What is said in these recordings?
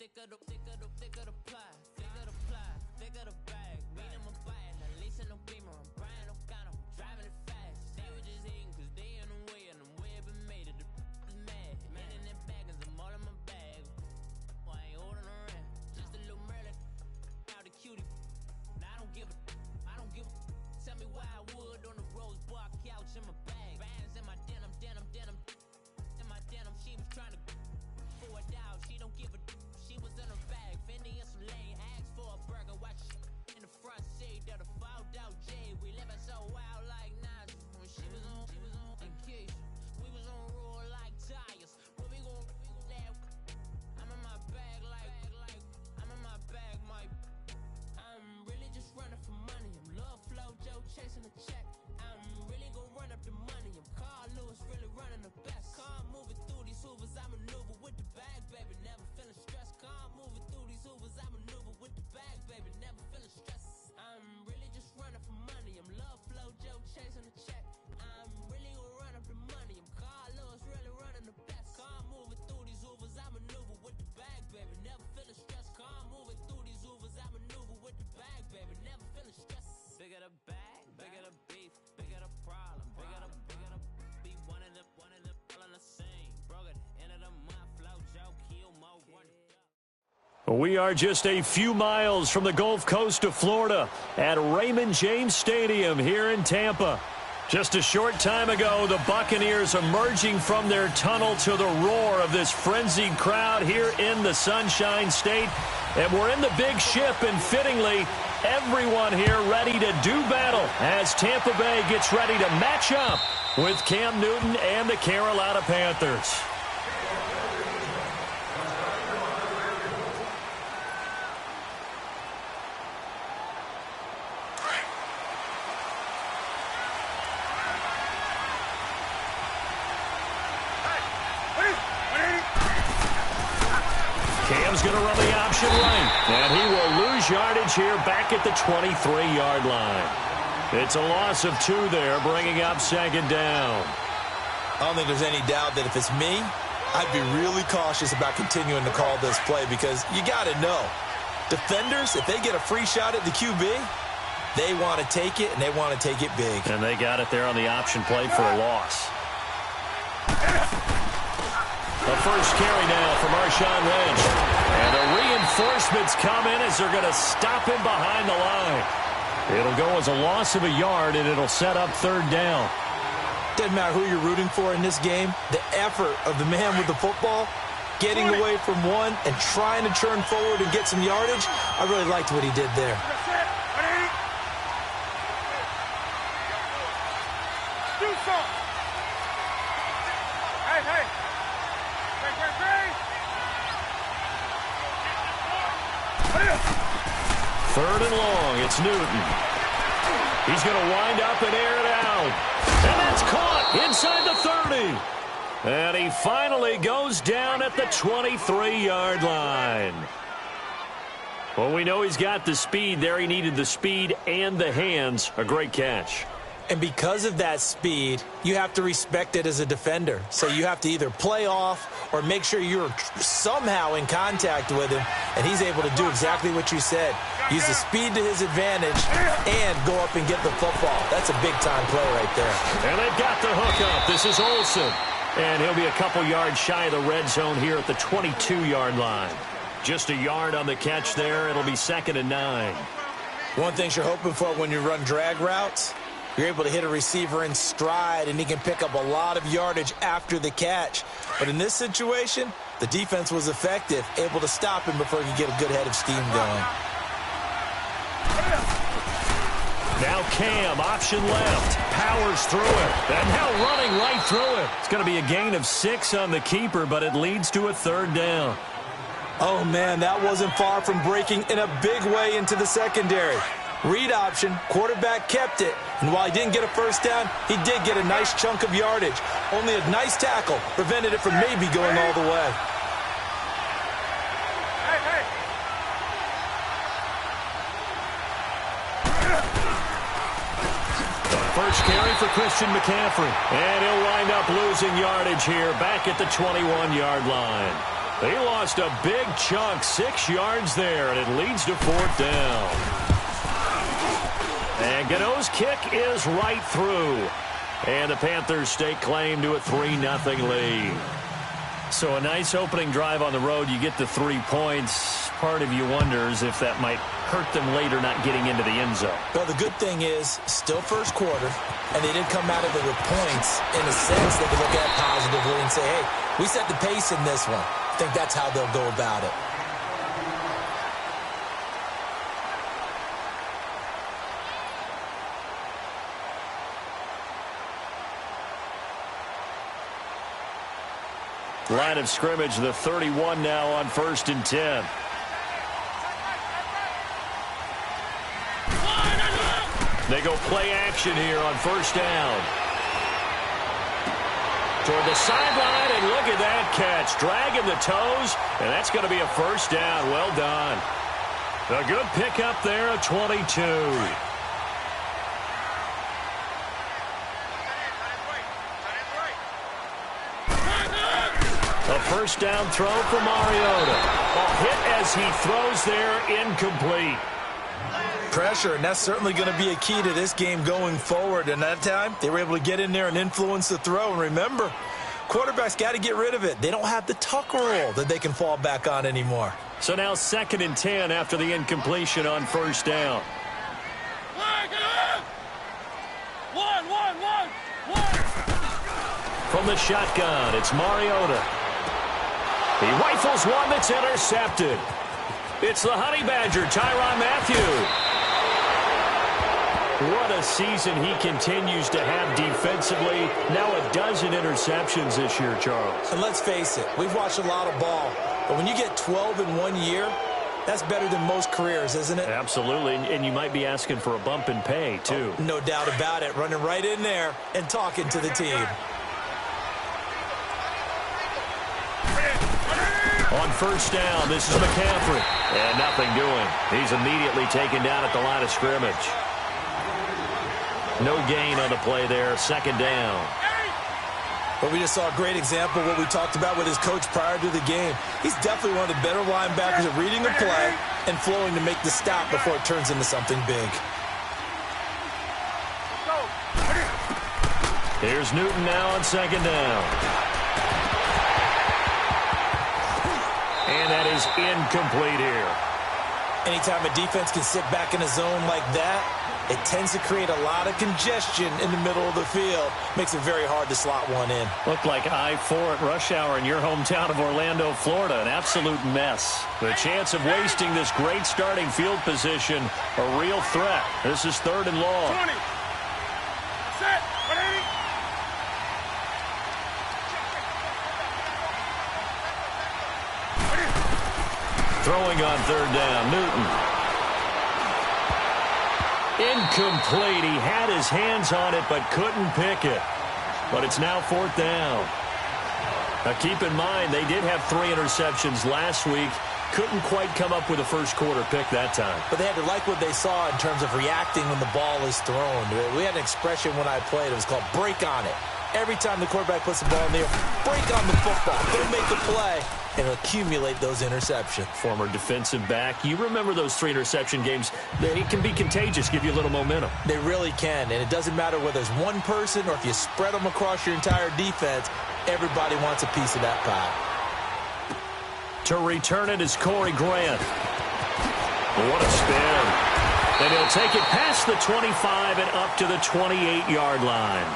thick of the pie, thick of the ply, thick of the bag. Meet him a bite, at least in no beamer. I'm Brian O'Connor, driving it fast. They were just hating cause they in the way, and I'm way up and made it. The is mad. Man in them baggins, I'm all in my bag. I ain't holding around. Just a little Merlin, out the cutie. Now I don't give a. Tell me why I would on the rose bar couch in my bag. Bands in my denim. In my denim, she was trying to pour it out. She don't give a. She was in her bag. Fendi and some lane. Asked for a burger. Watch in the front seat that a fouled out J. We living so wild like Nas. When she was on vacation. We was on roll like tires. What we gon' laugh? I'm in my bag like I'm in my bag, Mike. I'm really just running for money. I'm love flow, Joe chasing a check. I'm really gonna run up the money. I'm Carl Lewis, really running the best. Car moving through these hoovers, I maneuver with the bag, baby. Never feeling stressed. Car moving through these hoovers, I maneuver with the bag, baby. Never feeling stressed. I'm really just running for money. I'm love flow, Joe chasing a check. I'm really gonna run up the money. I'm Carl Lewis, really running the best. Car moving through these hoovers, I maneuver with the bag, baby. Never feeling stressed. Car moving through these hoovers, I maneuver with the bag, baby. Never feeling stressed. Bigger the bag, bigger the beef, bigger the problem, bigger the be one of the all in the same. Broke at the end of the month, flow, Joe, kill, mo, run. We are just a few miles from the Gulf Coast of Florida at Raymond James Stadium here in Tampa. Just a short time ago, the Buccaneers emerging from their tunnel to the roar of this frenzied crowd here in the Sunshine State. And we're in the big ship, and fittingly, everyone here ready to do battle as Tampa Bay gets ready to match up with Cam Newton and the Carolina Panthers. Cam's going to run the option right, and he will lose yardage here back at the 23-yard line. It's a loss of 2 there, bringing up second down. I don't think there's any doubt that if it's me, I'd be really cautious about continuing to call this play because you got to know, defenders, if they get a free shot at the QB, they want to take it, and they want to take it big. And they got it there on the option play for a loss. The first carry now from Marshawn Lynch. And the reinforcements come in as they're going to stop him behind the line. It'll go as a loss of a yard, and it'll set up third down. Doesn't matter who you're rooting for in this game. The effort of the man with the football, getting away from one and trying to turn forward and get some yardage, I really liked what he did there. Do something. Hey. Third and long, it's Newton. He's going to wind up and air it out. And that's caught inside the 30. And he finally goes down at the 23-yard line. Well, we know he's got the speed there. He needed the speed and the hands. A great catch. And because of that speed, you have to respect it as a defender. So you have to either play off or make sure you're somehow in contact with him. And he's able to do exactly what you said. Use the speed to his advantage and go up and get the football. That's a big-time play right there. And they've got the hookup. This is Olsen. And he'll be a couple yards shy of the red zone here at the 22-yard line. Just a yard on the catch there. It'll be 2nd and 9. One thing you're hoping for when you run drag routes, you're able to hit a receiver in stride, and he can pick up a lot of yardage after the catch. But in this situation, the defense was effective, able to stop him before he could get a good head of steam going. Now Cam, option left, powers through it, and now running right through it. It's going to be a gain of 6 on the keeper, but it leads to a third down. Oh, man, that wasn't far from breaking in a big way into the secondary. Read option, quarterback kept it, and while he didn't get a first down, he did get a nice chunk of yardage. Only a nice tackle prevented it from maybe going all the way. First carry for Christian McCaffrey, and he'll wind up losing yardage here back at the 21-yard line. He lost a big chunk, 6 yards there, and it leads to 4th down. And Gano's kick is right through. And the Panthers stake claim to a 3-0 lead. So a nice opening drive on the road. You get the 3 points. Part of you wonders if that might hurt them later not getting into the end zone. Well, the good thing is, still first quarter, and they did come out of it with points. In a sense, they can look at it positively and say, hey, we set the pace in this one. I think that's how they'll go about it. Line of scrimmage, the 31 now on 1st and 10. They go play action here on 1st down. Toward the sideline, and look at that catch. Dragging the toes, and that's going to be a 1st down. Well done. A good pickup there at 22. A 1st down throw for Mariota. A hit as he throws there, incomplete. Pressure, and that's certainly going to be a key to this game going forward. And that time, they were able to get in there and influence the throw. And remember, quarterbacks got to get rid of it. They don't have the tuck rule that they can fall back on anymore. So now 2nd and 10 after the incompletion on 1st down. From the shotgun, it's Mariota. He rifles one that's intercepted. It's the Honey Badger, Tyrann Mathieu. What a season he continues to have defensively. Now a dozen interceptions this year, Charles. And let's face it, we've watched a lot of ball. But when you get 12 in 1 year, that's better than most careers, isn't it? Absolutely, and you might be asking for a bump in pay, too. Oh, no doubt about it. Running right in there and talking to the team. On 1st down, this is McCaffrey. And nothing doing. He's immediately taken down at the line of scrimmage. No gain on the play there. 2nd down. But we just saw a great example of what we talked about with his coach prior to the game. He's definitely one of the better linebackers at reading the play and flowing to make the stop before it turns into something big. Here's Newton now on 2nd down. And that is incomplete here. Anytime a defense can sit back in a zone like that, it tends to create a lot of congestion in the middle of the field. Makes it very hard to slot one in. Looked like I-4 at rush hour in your hometown of Orlando, Florida. An absolute mess. The chance of wasting this great starting field position, a real threat. This is 3rd and long. 20. Set. 180. Throwing on 3rd down, Newton. Incomplete. He had his hands on it but couldn't pick it. But it's now 4th down. Now keep in mind, they did have 3 interceptions last week. Couldn't quite come up with a first quarter pick that time. But they had to like what they saw in terms of reacting when the ball is thrown. We had an expression when I played. It was called break on it. Every time the quarterback puts the ball in the air, break on the football. Don't make the play and accumulate those interceptions. Former defensive back. You remember those 3 interception games. They can be contagious, give you a little momentum. They really can, and it doesn't matter whether it's one person or if you spread them across your entire defense, everybody wants a piece of that pie. To return it is Corey Grant. What a spin. And he'll take it past the 25 and up to the 28-yard line.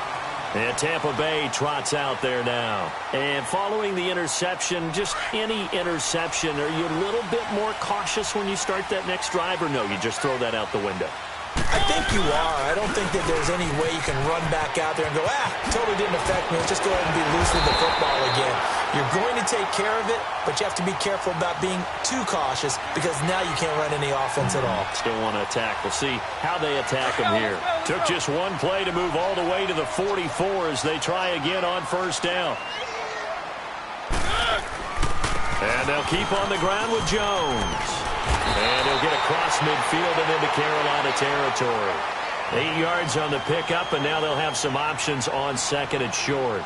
And Tampa Bay trots out there now. And following the interception, just any interception, are you a little bit more cautious when you start that next drive, or no, you just throw that out the window? I think you are. I don't think that there's any way you can run back out there and go, totally didn't affect me. Just go ahead and be loose with the football again. You're going to take care of it, but you have to be careful about being too cautious because now you can't run any offense at all. Still want to attack. We'll see how they attack them here. Took just one play to move all the way to the 44 as they try again on 1st down. And they'll keep on the ground with Jones. And he'll get across midfield and into Carolina territory. 8 yards on the pickup, and now they'll have some options on 2nd and short.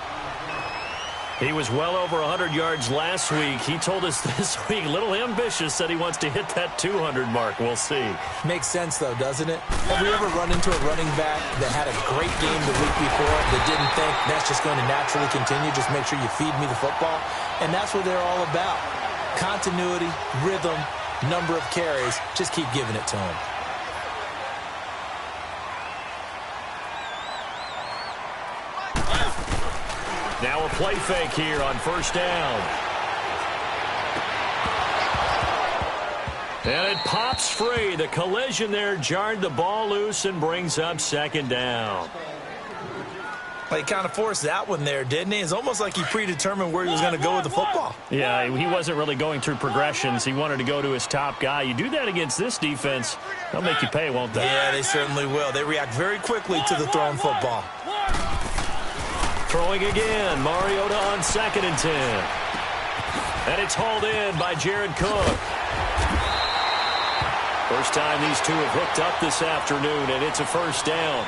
He was well over 100 yards last week. He told us this week, a little ambitious, said he wants to hit that 200 mark. We'll see. Makes sense, though, doesn't it? Have we ever run into a running back that had a great game the week before that didn't think that's just going to naturally continue? Just make sure you feed me the football. And that's what they're all about. Continuity, rhythm, number of carries. Just keep giving it to him. Now a play fake here on first down. And it pops free. The collision there jarred the ball loose and brings up second down. Well, he kind of forced that one there, didn't he? It's almost like he predetermined where he was going to go with the football. Yeah, he wasn't really going through progressions. He wanted to go to his top guy. You do that against this defense, they'll make you pay, won't they? Yeah, they certainly will. They react very quickly to the thrown football. Throwing again, Mariota on 2nd and 10. And it's hauled in by Jared Cook. First time these two have hooked up this afternoon, and it's a first down.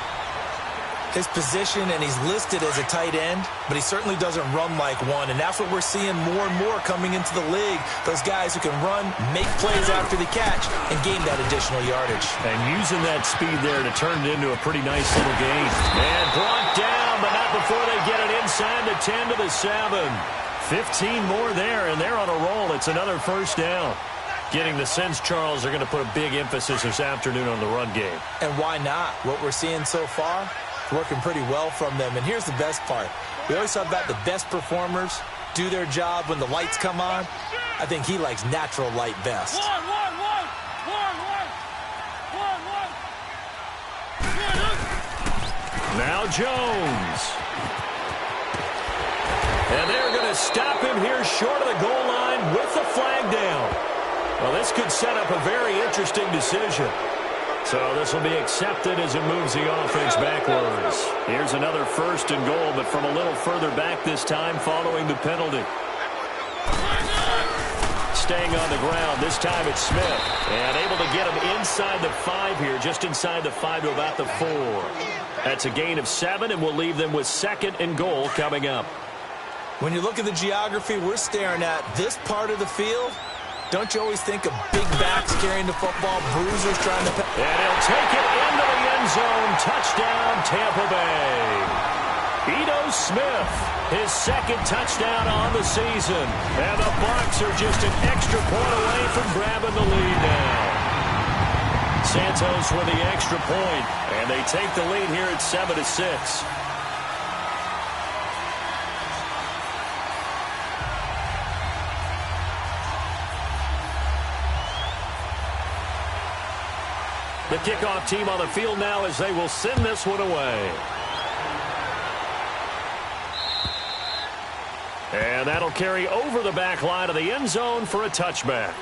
His position, and he's listed as a tight end, but he certainly doesn't run like one, and that's what we're seeing more and more coming into the league. Those guys who can run, make plays after the catch, and gain that additional yardage. And using that speed there to turn it into a pretty nice little gain. And brought down, but not before they get it inside the 10 to the 7. 15 more there, and they're on a roll. It's another first down. Getting the sense, Charles, they're going to put a big emphasis this afternoon on the run game. And why not? What we're seeing so far, working pretty well from them. And here's the best part. We always talk about the best performers do their job when the lights come on. I think he likes natural light best. Now Jones. And they're going to stop him here short of the goal line with the flag down. Well, this could set up a very interesting decision. So this will be accepted as it moves the offense backwards. Here's another 1st and goal, but from a little further back this time following the penalty. Staying on the ground. This time it's Smith. And able to get him inside the 5 here, just inside the 5 to about the 4. That's a gain of 7, and we'll leave them with 2nd and goal coming up. When you look at the geography we're staring at, this part of the field, don't you always think of big backs carrying the football, bruisers trying to... And he'll take it into the end zone. Touchdown, Tampa Bay. Ito Smith, his 2nd touchdown on the season. And the Bucs are just an extra point away from grabbing the lead now. Santos with the extra point, and they take the lead here at 7-6. The kickoff team on the field now as they will send this one away. And that'll carry over the back line of the end zone for a touchback.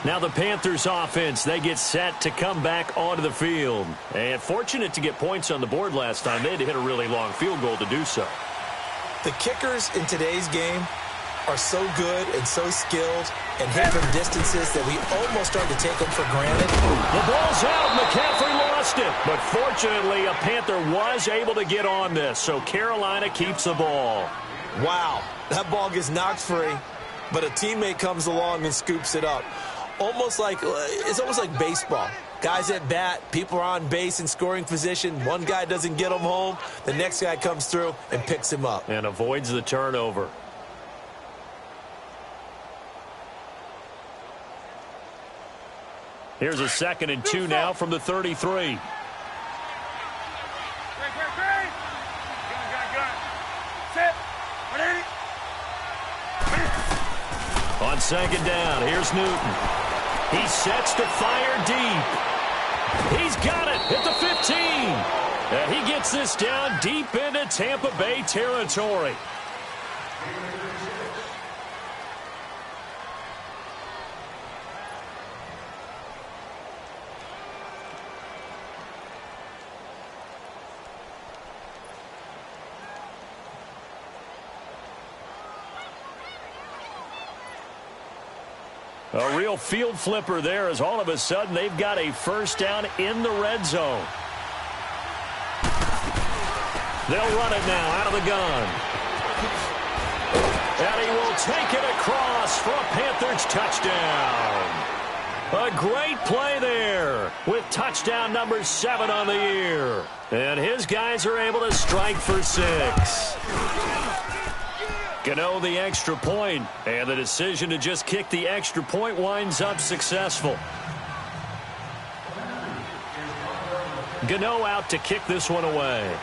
Now the Panthers offense, they get set to come back onto the field. And fortunate to get points on the board last time. They had to hit a really long field goal to do so. The kickers in today's game are so good and so skilled and hit from distances that we almost start to take them for granted. The ball's out. McCaffrey lost it. But fortunately, a Panther was able to get on this, so Carolina keeps the ball. Wow, that ball gets knocked free, but a teammate comes along and scoops it up. It's almost like baseball. Guys at bat, people are on base in scoring position. One guy doesn't get him home. The next guy comes through and picks him up. And avoids the turnover. Here's a 2nd and 2 now from the 33. On 2nd down, here's Newton. He sets to fire deep. He's got it at the 15. And he gets this down deep into Tampa Bay territory. A real field flipper there as all of a sudden they've got a first down in the red zone. They'll run it now out of the gun. And he will take it across for a Panthers touchdown. A great play there with touchdown number 7 on the year. And his guys are able to strike for 6. Gano the extra point, and the decision to just kick the extra point winds up successful. Gano out to kick this one away.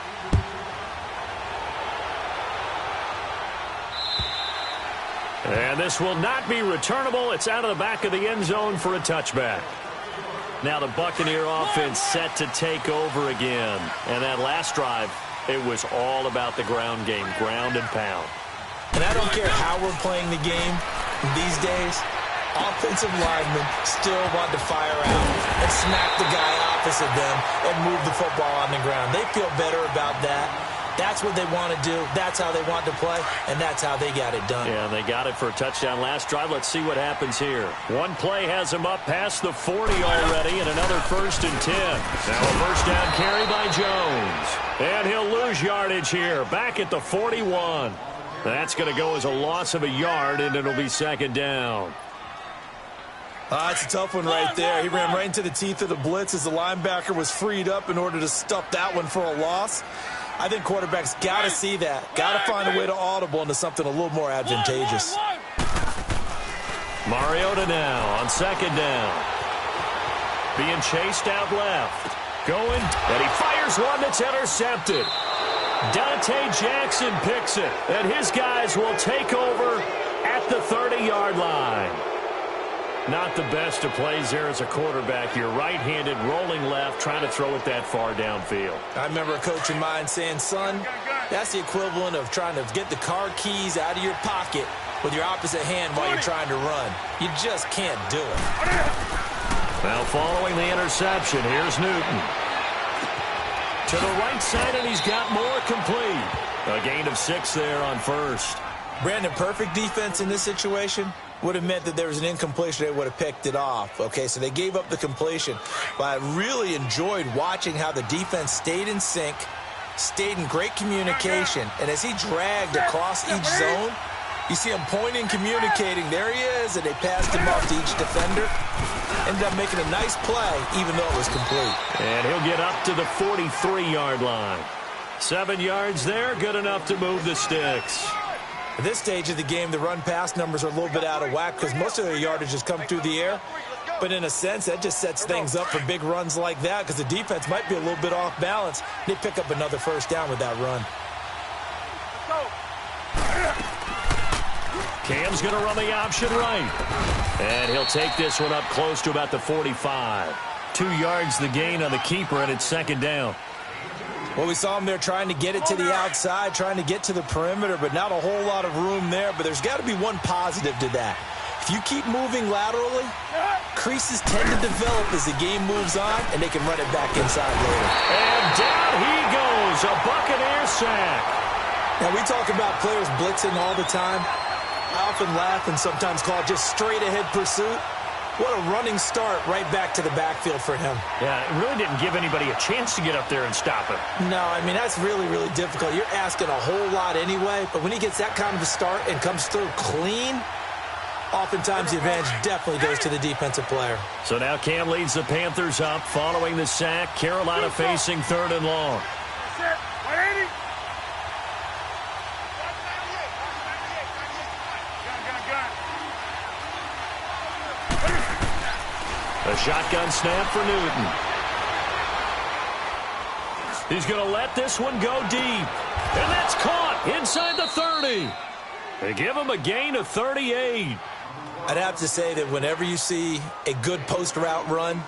And this will not be returnable. It's out of the back of the end zone for a touchback. Now the Buccaneer offense set to take over again. And that last drive, it was all about the ground game, ground and pound. And I don't care how we're playing the game these days, offensive linemen still want to fire out and smack the guy opposite them and move the football on the ground. They feel better about that. That's what they want to do. That's how they want to play, and that's how they got it done. Yeah, they got it for a touchdown last drive. Let's see what happens here. One play has him up past the 40 already, and another 1st and 10. Now a first down carry by Jones. And he'll lose yardage here, back at the 41. That's going to go as a loss of a yard, and it'll be 2nd down. It's a tough one right there. He ran right into the teeth of the blitz as the linebacker was freed up in order to stuff that one for a loss. I think quarterbacks got to see that. Got to find a way to audible into something a little more advantageous. Mariota now on 2nd down. Being chased out left. Going, and he fires one that's intercepted. Dante Jackson picks it, and his guys will take over at the 30-yard line. Not the best of plays there as a quarterback. You're right-handed, rolling left, trying to throw it that far downfield. I remember a coach of mine saying, son, that's the equivalent of trying to get the car keys out of your pocket with your opposite hand while you're trying to run. You just can't do it. Now following the interception, here's Newton. To the right side, and he's got more complete. A gain of 6 there on 1st. Brandon, perfect defense in this situation would have meant that there was an incompletion. They would have picked it off. Okay, so they gave up the completion. But I really enjoyed watching how the defense stayed in sync, stayed in great communication. And as he dragged across each zone, you see him pointing, communicating. There he is, and they passed him off to each defender. Ended up making a nice play, even though it was complete. And he'll get up to the 43-yard line. 7 yards there, good enough to move the sticks. At this stage of the game, the run-pass numbers are a little bit out of whack because most of their yardage has come through the air. But in a sense, that just sets things up for big runs like that because the defense might be a little bit off balance. They pick up another 1st down with that run. Cam's going to run the option right. And he'll take this one up close to about the 45. 2 yards the gain on the keeper, and it's 2nd down. Well, we saw him there trying to get it to the outside, trying to get to the perimeter, but not a whole lot of room there. But there's got to be one positive to that. If you keep moving laterally, creases tend to develop as the game moves on, and they can run it back inside later. And down he goes, a Buccaneer sack. Now, we talk about players blitzing all the time. I often laugh and sometimes call it just straight-ahead pursuit. What a running start right back to the backfield for him. Yeah, it really didn't give anybody a chance to get up there and stop him. No, I mean, that's really, really difficult. You're asking a whole lot anyway, but when he gets that kind of a start and comes through clean, oftentimes the advantage definitely goes to the defensive player. So now Cam leads the Panthers up following the sack. Carolina facing 3rd and long. A shotgun snap for Newton. He's going to let this one go deep. And that's caught inside the 30. They give him a gain of 38. I'd have to say that whenever you see a good post route run,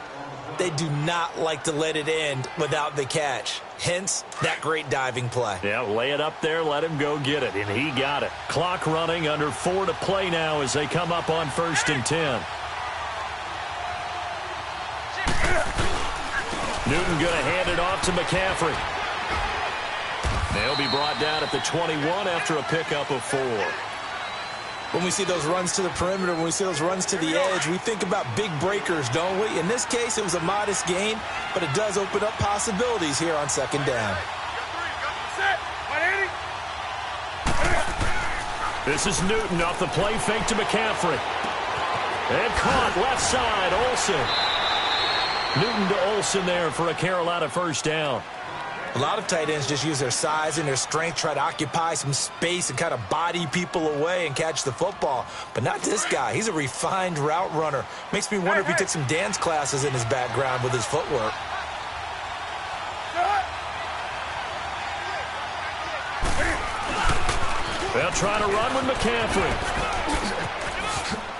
they do not like to let it end without the catch. Hence, that great diving play. Yeah, lay it up there, let him go get it, and he got it. Clock running, under 4 to play now as they come up on 1st and 10. Newton going to hand it off to McCaffrey. They'll be brought down at the 21 after a pickup of 4. When we see those runs to the perimeter, when we see those runs to the edge, we think about big breakers, don't we? In this case, it was a modest gain, but it does open up possibilities here on 2nd down. This is Newton off the play fake to McCaffrey. And caught left side, Olsen. Newton to Olsen there for a Carolina first down. A lot of tight ends just use their size and their strength, try to occupy some space and kind of body people away and catch the football. But not this guy. He's a refined route runner. Makes me wonder if he took some dance classes in his background with his footwork. They'll try to run with McCaffrey.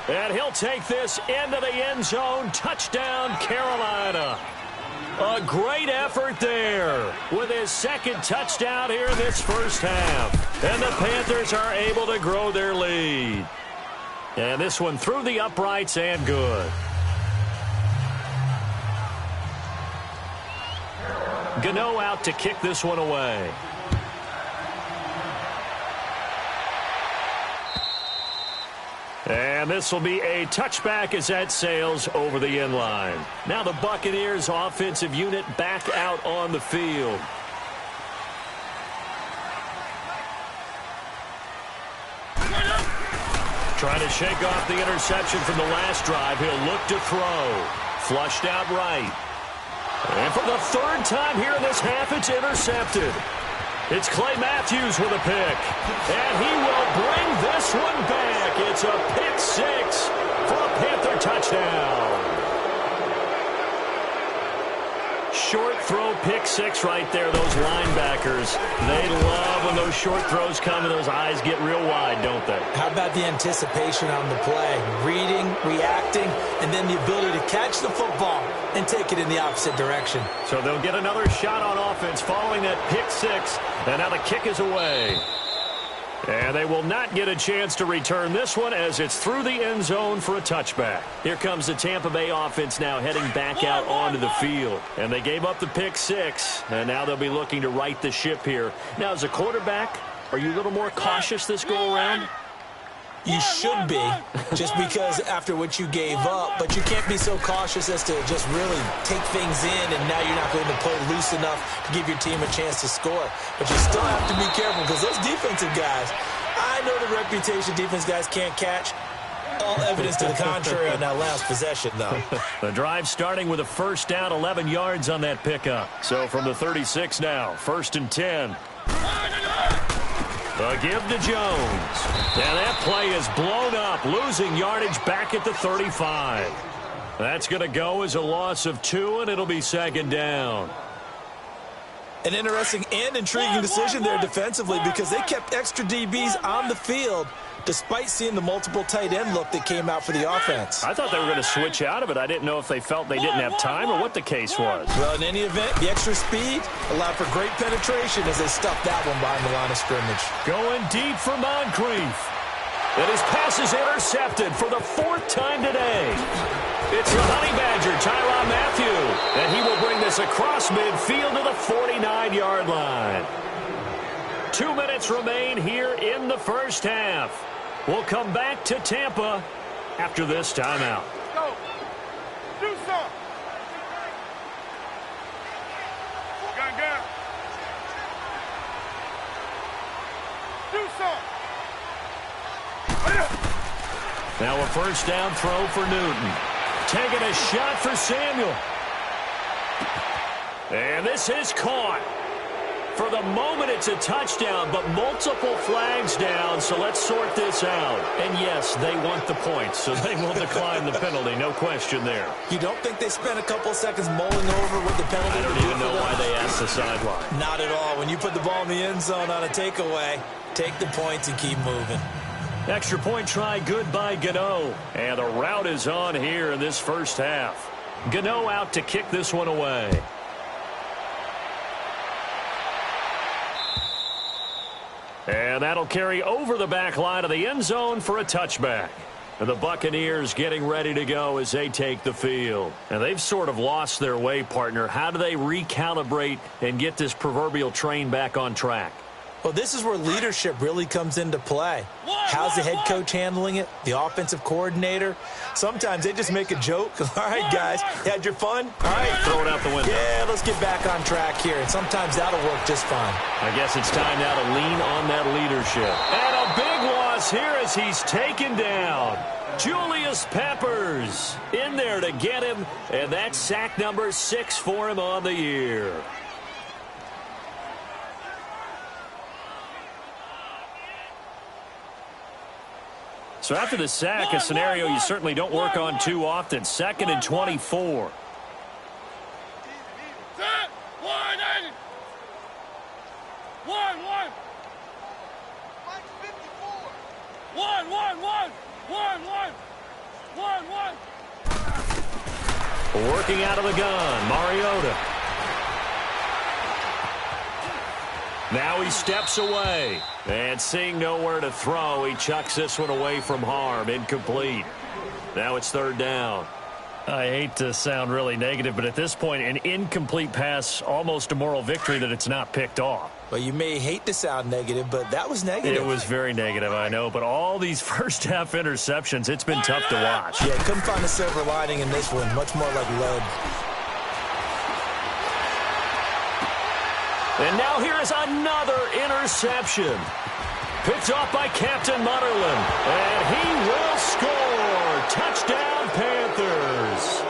And he'll take this into the end zone. Touchdown, Carolina. A great effort there with his second touchdown here in this first half. And the Panthers are able to grow their lead. And this one through the uprights and good. Gano out to kick this one away. And this will be a touchback as that sails over the end line. Now the Buccaneers offensive unit back out on the field. Trying to shake off the interception from the last drive. He'll look to throw. Flushed out right. And for the third time here in this half, it's intercepted. It's Clay Matthews with a pick. And he will bring this one back. It's a pick six for a Panther touchdown. Short throw pick six right there. Those linebackers, they love when those short throws come and those eyes get real wide, don't they? How about the anticipation on the play? Reading, reacting, and then the ability to catch the football and take it in the opposite direction. So they'll get another shot on offense following that pick six, and now the kick is away. And they will not get a chance to return this one as it's through the end zone for a touchback. Here comes the Tampa Bay offense now heading back out onto the field. And they gave up the pick six, and now they'll be looking to right the ship here. Now, as a quarterback, are you a little more cautious this go-around? You should be, just because after what you gave up, but you can't be so cautious as to just really take things in, and now you're not going to play loose enough to give your team a chance to score. But you still have to be careful because those defensive guys, I know the reputation defense guys can't catch. All evidence to the contrary on that last possession, though. The drive starting with a first down, 11 yards on that pickup. So from the 36 now, 1st and 10. The give to Jones. And that play is blown up, losing yardage back at the 35. That's going to go as a loss of 2, and it'll be 2nd down. An interesting and intriguing decision there defensively because they kept extra DBs on the field despite seeing the multiple tight end look that came out for the offense. I thought they were going to switch out of it. I didn't know if they felt they didn't have time or what the case was. Well, in any event, the extra speed allowed for great penetration as they stuffed that one behind the line of scrimmage. Going deep for Moncrief. And his pass is intercepted for the 4th time today. It's the Honey Badger, Tyrann Mathieu. And he will bring this across midfield to the 49-yard line. 2 minutes remain here in the first half. We'll come back to Tampa after this timeout. Go. Do something. Gun. Do something. Now a first down throw for Newton. Taking a shot for Samuel. And this is caught. For the moment, it's a touchdown, but multiple flags down, so let's sort this out. And yes, they want the points, so they will decline the penalty, no question there. You don't think they spent a couple seconds mulling over what the penalty I don't even know why they asked the sideline. Not at all. When you put the ball in the end zone on a takeaway, take the points and keep moving. Extra point try good by Gano. And the route is on here in this first half. Gano out to kick this one away. And that'll carry over the back line of the end zone for a touchback. And the Buccaneers getting ready to go as they take the field. And they've sort of lost their way, partner. How do they recalibrate and get this proverbial train back on track? Well, this is where leadership really comes into play. How's the head coach handling it? The offensive coordinator? Sometimes they just make a joke. All right, guys, you had your fun? All right. Throw it out the window. Yeah, let's get back on track here. And sometimes that'll work just fine. I guess it's time now to lean on that leadership. And a big loss is here as he's taken down. Julius Peppers in there to get him, and that's sack number 6 for him on the year. So after the sack, a scenario you certainly don't work on too often. 2nd and 24. Set. 180. 1. 1. 1. Working out of the gun, Mariota. Now he steps away. And seeing nowhere to throw, he chucks this one away from harm. Incomplete. Now it's 3rd down. I hate to sound really negative, but at this point, an incomplete pass, almost a moral victory that it's not picked off. Well, you may hate to sound negative, but that was negative. It was very negative, I know, but all these first-half interceptions, it's been tough to watch. Yeah, couldn't find a silver lining in this one. Much more like lead. And now here is another interception. Picked off by Captain Mutterland. And he will score. Touchdown, Panthers.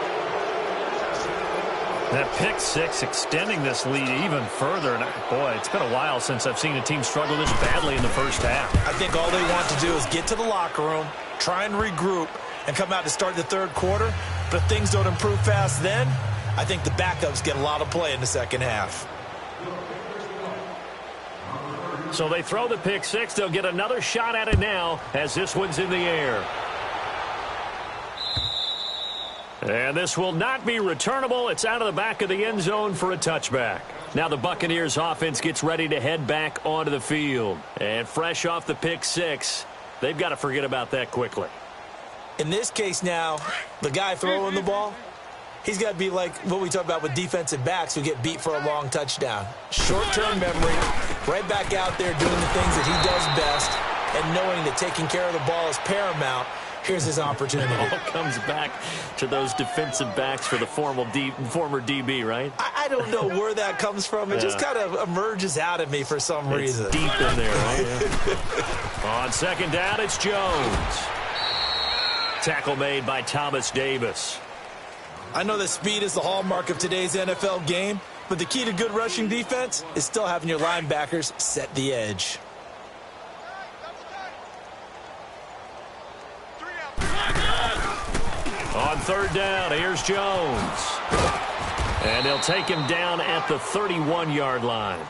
That pick 6 extending this lead even further. And boy, it's been a while since I've seen a team struggle this badly in the first half. I think all they want to do is get to the locker room, try and regroup, and come out to start the 3rd quarter. But if things don't improve fast then, I think the backups get a lot of play in the 2nd half. So they throw the pick 6. They'll get another shot at it now as this one's in the air. And this will not be returnable. It's out of the back of the end zone for a touchback. Now the Buccaneers offense gets ready to head back onto the field. And fresh off the pick 6, they've got to forget about that quickly. In this case now, the guy throwing the ball, he's got to be like what we talk about with defensive backs who get beat for a long touchdown. Short-term memory, right back out there doing the things that he does best, and knowing that taking care of the ball is paramount. Here's his opportunity. It all comes back to those defensive backs for the former DB, right? I don't know where that comes from. It just kind of emerges out of me for some reason. Deep in there, right? Yeah. On 2nd down, it's Jones. Tackle made by Thomas Davis. I know that speed is the hallmark of today's NFL game, but the key to good rushing defense is still having your linebackers set the edge. On 3rd down, here's Jones. And they'll take him down at the 31-yard line.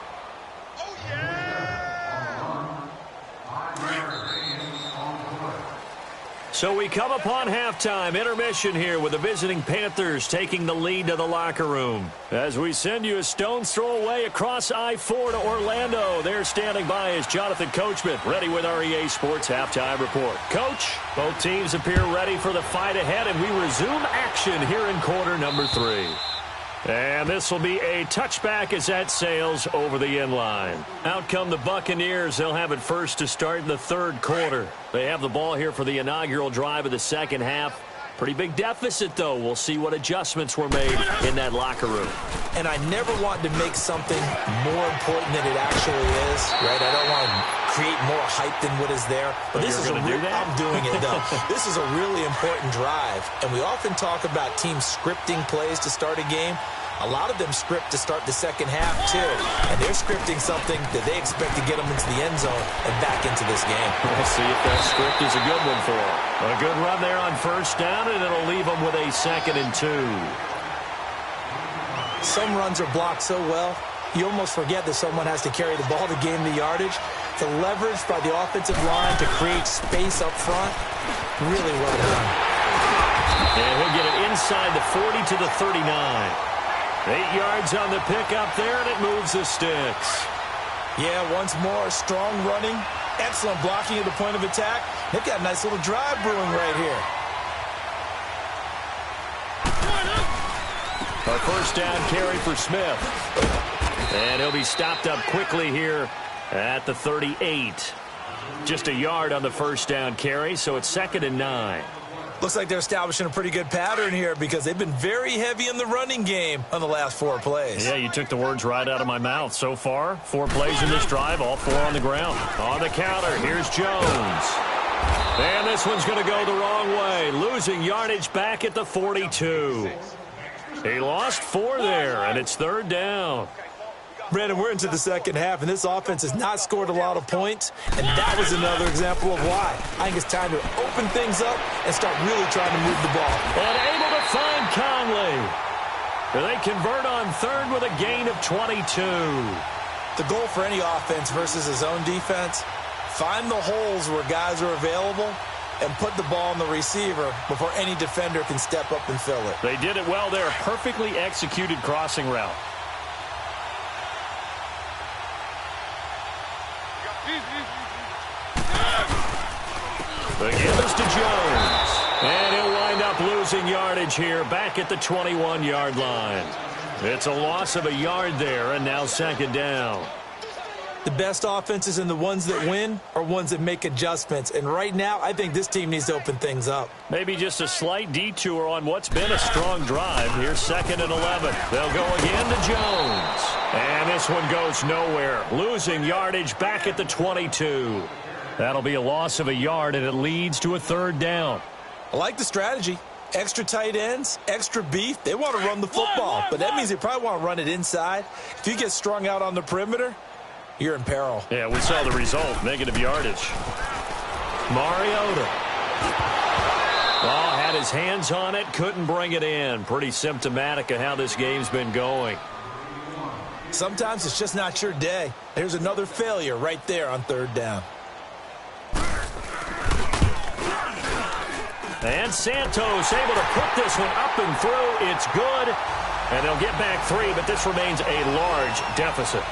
So we come upon halftime, intermission here with the visiting Panthers taking the lead to the locker room. As we send you a stone's throw away across I-4 to Orlando. There standing by is Jonathan Coachman, ready with our EA Sports Halftime Report. Coach, both teams appear ready for the fight ahead, and we resume action here in quarter number 3. And this will be a touchback as that sails over the end line. Out come the Buccaneers. They'll have it first to start in the 3rd quarter. They have the ball here for the inaugural drive of the 2nd half. Pretty big deficit, though. We'll see what adjustments were made in that locker room. And I never want to make something more important than it actually is, right? I don't want to create more hype than what is there. But this is I'm doing it, though. This is a really important drive. And we often talk about teams scripting plays to start a game. A lot of them script to start the 2nd half, too. And they're scripting something that they expect to get them into the end zone and back into this game. We'll see if that script is a good one for them. A good run there on 1st down, and it'll leave them with a 2nd and 2. Some runs are blocked so well, you almost forget that someone has to carry the ball to gain the yardage. The leverage by the offensive line to create space up front, really well done. And he'll get it inside the 40 to the 39. 8 yards on the pickup there, and it moves the sticks. Yeah, once more, strong running, excellent blocking at the point of attack. They've got a nice little drive brewing right here. A 1st down carry for Smith. And he'll be stopped up quickly here at the 38. Just a yard on the 1st down carry, so it's 2nd and 9. Looks like they're establishing a pretty good pattern here because they've been very heavy in the running game on the last 4 plays. Yeah, you took the words right out of my mouth. So far, 4 plays in this drive, all 4 on the ground. On the counter, here's Jones. And this one's going to go the wrong way, losing yardage back at the 42. He lost 4 there, and it's 3rd down. Brandon, we're into the second half, and this offense has not scored a lot of points, and that was another example of why. I think it's time to open things up and start really trying to move the ball. And able to find Conley. They convert on 3rd with a gain of 22. The goal for any offense versus a zone defense, find the holes where guys are available and put the ball on the receiver before any defender can step up and fill it. They did it well there. Perfectly executed crossing route. The give is to Jones. And he'll wind up losing yardage here back at the 21-yard line. It's a loss of a yard there, and now 2nd down. The best offenses and the ones that win are ones that make adjustments. And right now, I think this team needs to open things up. Maybe just a slight detour on what's been a strong drive. Here's 2nd and 11. They'll go again to Jones. And this one goes nowhere. Losing yardage back at the 22. That'll be a loss of a yard, and it leads to a 3rd down. I like the strategy. Extra tight ends, extra beef. They want to run the football, but that means they probably want to run it inside. If you get strung out on the perimeter, you're in peril. Yeah, we saw the result. Negative yardage. Mariota. Had his hands on it, couldn't bring it in. Pretty symptomatic of how this game's been going. Sometimes it's just not your day. There's another failure right there on 3rd down. And Santos able to put this one up and through. It's good. And they'll get back 3, but this remains a large deficit.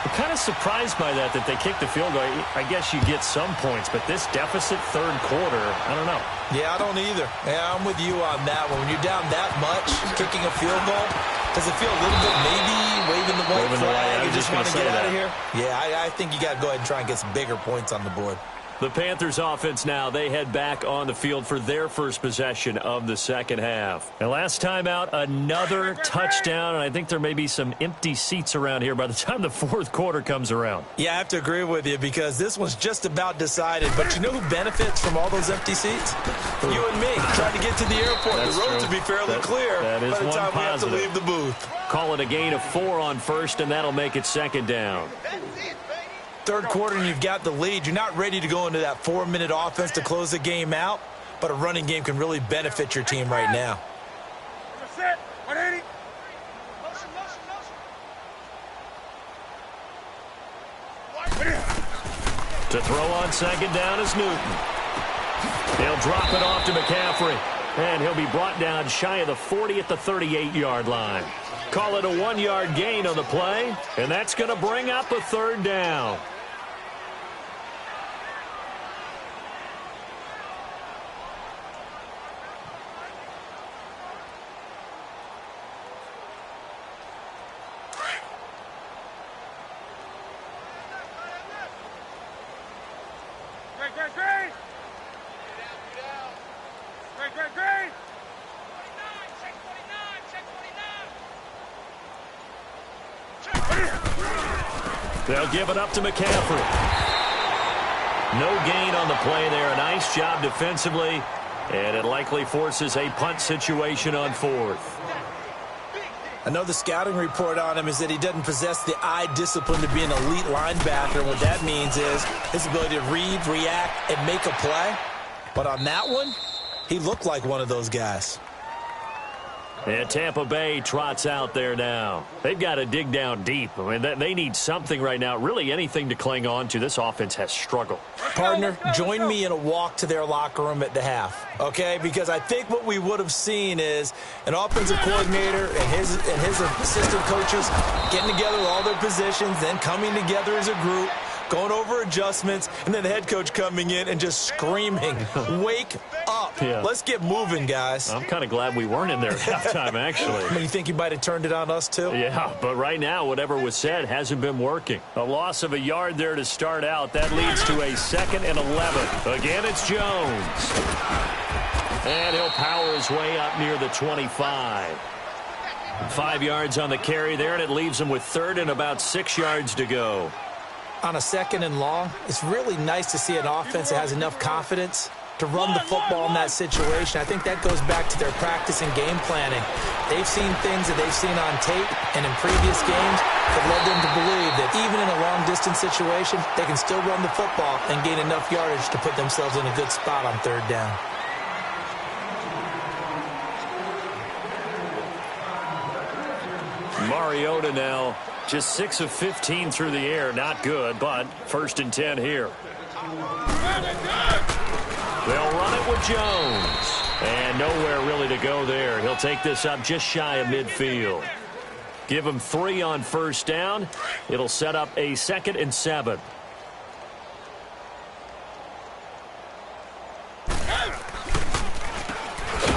I'm kind of surprised by that they kicked the field goal. I guess you get some points, but this deficit 3rd quarter, I don't know. Yeah, I don't either. Yeah, I'm with you on that one. When you're down that much, kicking a field goal, does it feel a little bit maybe waving the white flag? You just want to get out of here? Yeah, I think you got to go ahead and try and get some bigger points on the board. The Panthers offense now, they head back on the field for their first possession of the second half. And last time out, another touchdown, and I think there may be some empty seats around here by the time the 4th quarter comes around. Yeah, I have to agree with you because this one's just about decided. But you know who benefits from all those empty seats? You and me, trying to get to the airport. That's the roads true. will be fairly clear that is by the one time positive. we have to leave the booth. Call it a gain of 4 on 1st, and that'll make it 2nd down. 3rd quarter and you've got the lead. You're not ready to go into that 4-minute offense to close the game out, but a running game can really benefit your team right now. Set. 180. To throw on 2nd down is Newton. He'll drop it off to McCaffrey, and he'll be brought down shy of the 40 at the 38-yard line. Call it a 1-yard gain on the play, and that's going to bring up a 3rd down. Great. They'll give it up to McCaffrey. No gain on the play there. A nice job defensively, and it likely forces a punt situation on 4th. I know the scouting report on him is that he doesn't possess the eye discipline to be an elite linebacker. What that means is his ability to read, react, and make a play. But on that one, he looked like one of those guys. And Tampa Bay trots out there now. They've got to dig down deep. I mean, they need something right now, really anything to cling on to. This offense has struggled. Partner, join me in a walk to their locker room at the half, okay? Because I think what we would have seen is an offensive coordinator and his assistant coaches getting together with all their positions, then coming together as a group, going over adjustments, and then the head coach coming in and just screaming, wake up. Yeah. Let's get moving, guys. I'm kind of glad we weren't in there at halftime, actually. I mean, you think you might have turned it on us, too? Yeah, but right now, whatever was said hasn't been working. A loss of a yard there to start out. That leads to a 2nd and 11. Again, it's Jones. And he'll power his way up near the 25. 5 yards on the carry there, and it leaves him with 3rd and about 6 yards to go. on a 2nd and long, it's really nice to see an offense that has enough confidence to run the football in that situation. I think that goes back to their practice and game planning. They've seen things that they've seen on tape and in previous games that led them to believe that even in a long-distance situation, they can still run the football and gain enough yardage to put themselves in a good spot on 3rd down. Mariota now just 6 of 15 through the air. Not good, but 1st and 10 here. They'll run it with Jones. And nowhere really to go there. He'll take this up just shy of midfield. Give him 3 on 1st down. It'll set up a 2nd and 7.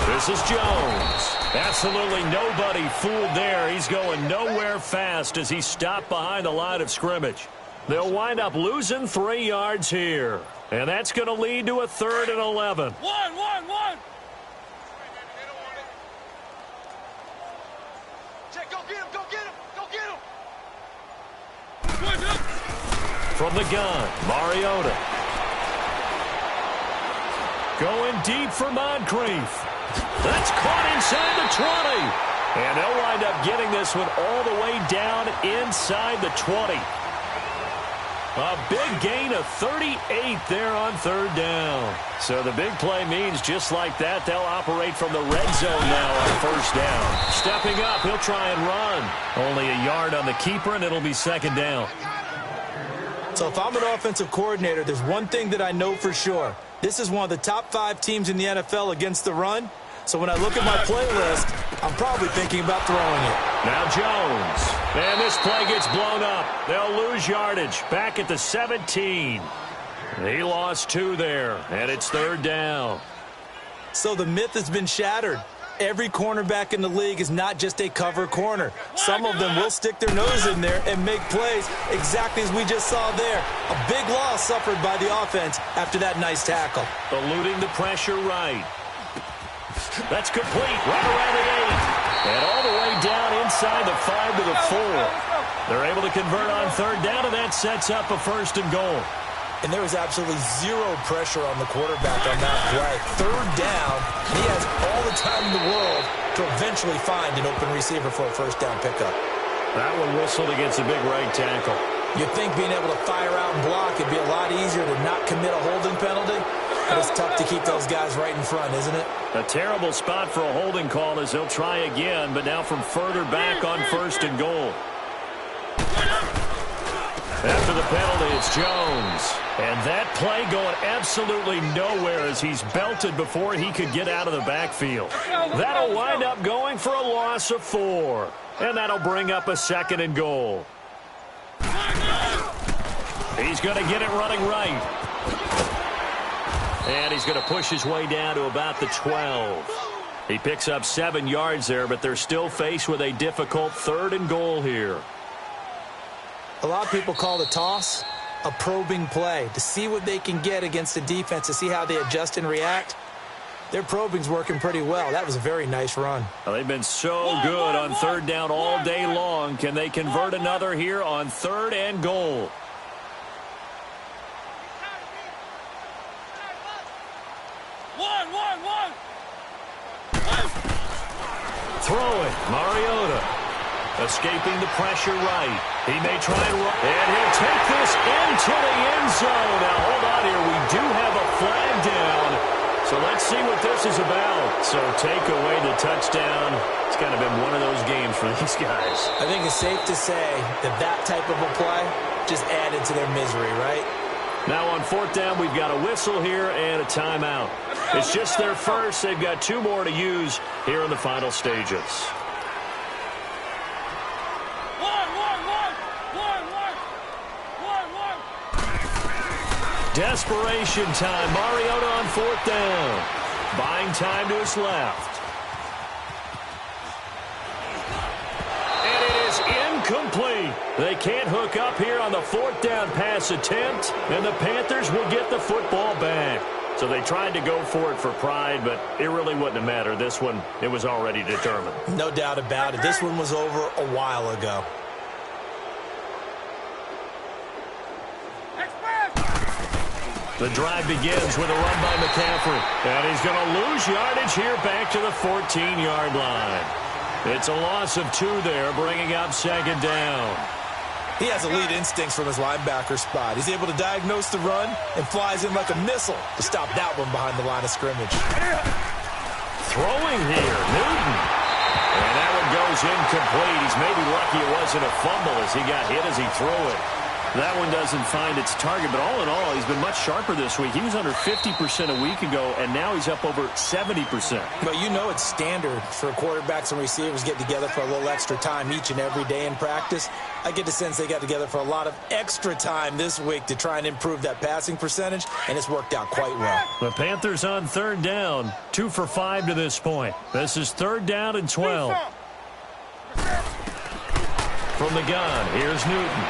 This is Jones. Absolutely nobody fooled there. He's going nowhere fast as he stopped behind the line of scrimmage. They'll wind up losing 3 yards here. And that's going to lead to a 3rd and 11. One. Check, go get him. From the gun, Mariota. Going deep for Moncrief. That's caught inside the 20. And they'll wind up getting this one all the way down inside the 20. A big gain of 38 there on 3rd down. So the big play means just like that, they'll operate from the red zone now on 1st down. Stepping up, he'll try and run. Only a yard on the keeper, and it'll be 2nd down. So if I'm an offensive coordinator, there's one thing that I know for sure. This is one of the top 5 teams in the NFL against the run. So when I look at my playlist, I'm probably thinking about throwing it. Now Jones. And this play gets blown up. They'll lose yardage back at the 17. He lost 2 there, and it's 3rd down. So the myth has been shattered. Every cornerback in the league is not just a cover corner. Some of them will stick their nose in there and make plays exactly as we just saw there. A big loss suffered by the offense after that nice tackle. Eluding the pressure right. That's complete right around the 8. And all the way down inside the 5 to the 4. They're able to convert on 3rd down, and that sets up a 1st and goal. And there was absolutely zero pressure on the quarterback on that play. 3rd down, and he has all the time in the world to eventually find an open receiver for a 1st down pickup. That one whistled against a big right tackle. You'd think being able to fire out and block would be a lot easier to not commit a holding penalty. But it's tough to keep those guys right in front, isn't it? A terrible spot for a holding call as they'll try again, but now from further back on 1st and goal. After the penalty, it's Jones. And that play going absolutely nowhere as he's belted before he could get out of the backfield. That'll wind up going for a loss of 4. And that'll bring up a 2nd and goal. He's going to get it running right. And he's going to push his way down to about the 12. He picks up 7 yards there, but they're still faced with a difficult 3rd and goal here. A lot of people call the toss a probing play to see what they can get against the defense, to see how they adjust and react. Their probing's working pretty well. That was a very nice run. Well, they've been so good on 3rd down all day long. Can they convert another here on 3rd and goal? Throwing, Mariota. Escaping the pressure right. He may try and run. And he'll take this into the end zone. Now, hold on here. We do have a flag down. So let's see what this is about. So take away the touchdown. It's kind of been one of those games for these guys. I think it's safe to say that that type of a play just added to their misery, right? Now on 4th down, we've got a whistle here and a timeout. It's just their first. They've got 2 more to use here in the final stages. Desperation time. Mariota on 4th down. Buying time to his left. And it is incomplete. They can't hook up here on the 4th down pass attempt, and the Panthers will get the football back. So they tried to go for it for pride, but it really wouldn't have mattered. This one, it was already determined. No doubt about it. This one was over a while ago. The drive begins with a run by McCaffrey. And he's going to lose yardage here back to the 14-yard line. It's a loss of 2 there, bringing up second down. He has elite instincts from his linebacker spot. He's able to diagnose the run and flies in like a missile to stop that one behind the line of scrimmage. Throwing here, Newton. And that one goes incomplete. He's maybe lucky it wasn't a fumble as he got hit as he threw it. That one doesn't find its target, but all in all, he's been much sharper this week. He was under 50% a week ago, and now he's up over 70%. But you know it's standard for quarterbacks and receivers get together for a little extra time each and every day in practice. I get the sense they got together for a lot of extra time this week to try and improve that passing percentage, and it's worked out quite well. The Panthers on third down, 2 for 5 to this point. This is third down and 12. From the gun, here's Newton.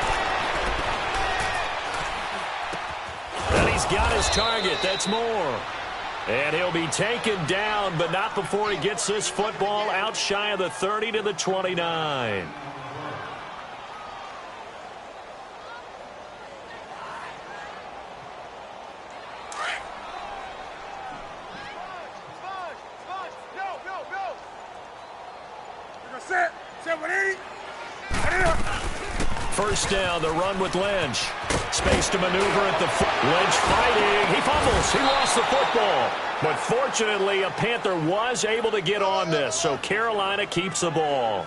And he's got his target. That's Moore. And he'll be taken down, but not before he gets this football out shy of the 30 to the 29. First down, the run with Lynch. Space to maneuver at the Lynch fighting. He fumbles. He lost the football. But fortunately, a Panther was able to get on this, so Carolina keeps the ball.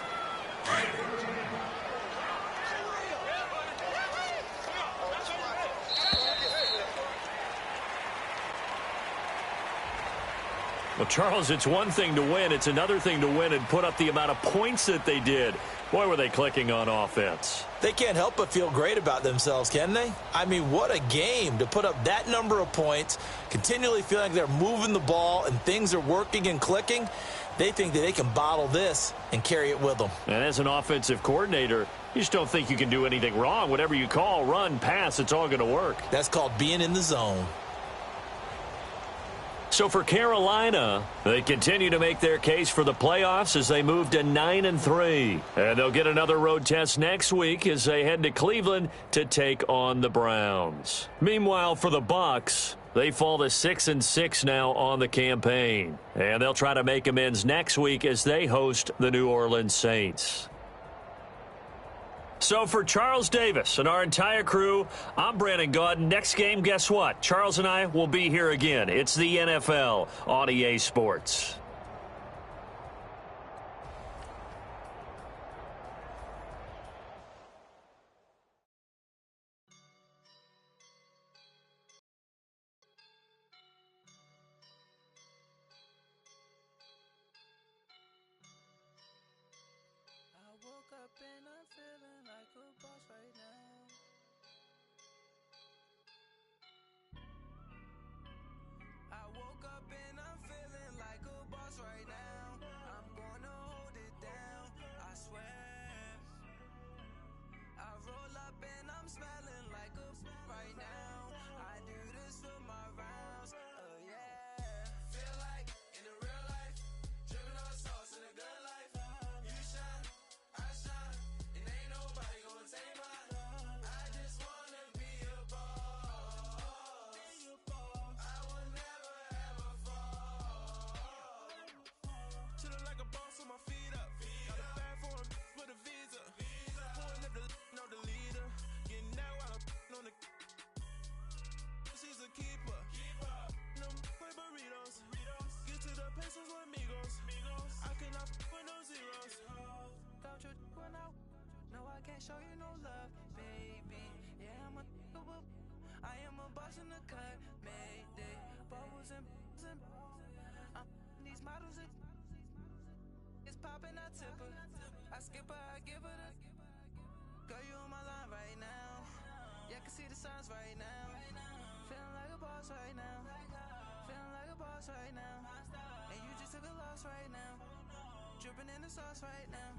Well, Charles, it's one thing to win. It's another thing to win and put up the amount of points that they did. Boy, were they clicking on offense. They can't help but feel great about themselves, can they? I mean, what a game to put up that number of points, continually feeling like they're moving the ball and things are working and clicking. They think that they can bottle this and carry it with them. And as an offensive coordinator, you just don't think you can do anything wrong. Whatever you call, run, pass, it's all going to work. That's called being in the zone. So for Carolina, they continue to make their case for the playoffs as they move to 9-3. And they'll get another road test next week as they head to Cleveland to take on the Browns. Meanwhile, for the Bucs, they fall to 6-6 now on the campaign. And they'll try to make amends next week as they host the New Orleans Saints. So for Charles Davis and our entire crew, I'm Brandon Gaudin. Next game, guess what? Charles and I will be here again. It's the NFL on EA Sports. Show you no love, baby. Yeah, I am a boss in the cut, Mayday. Bubbles and these models it's popping, I tip her. I skip her, I give her the girl, you on my line right now. Yeah, I can see the signs right now. Feeling like a boss right now. Feeling like a boss right now. And you just took a loss right now. Dripping in the sauce right now.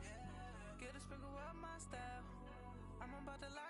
Get a sprinkle up my style. I'm about to lie.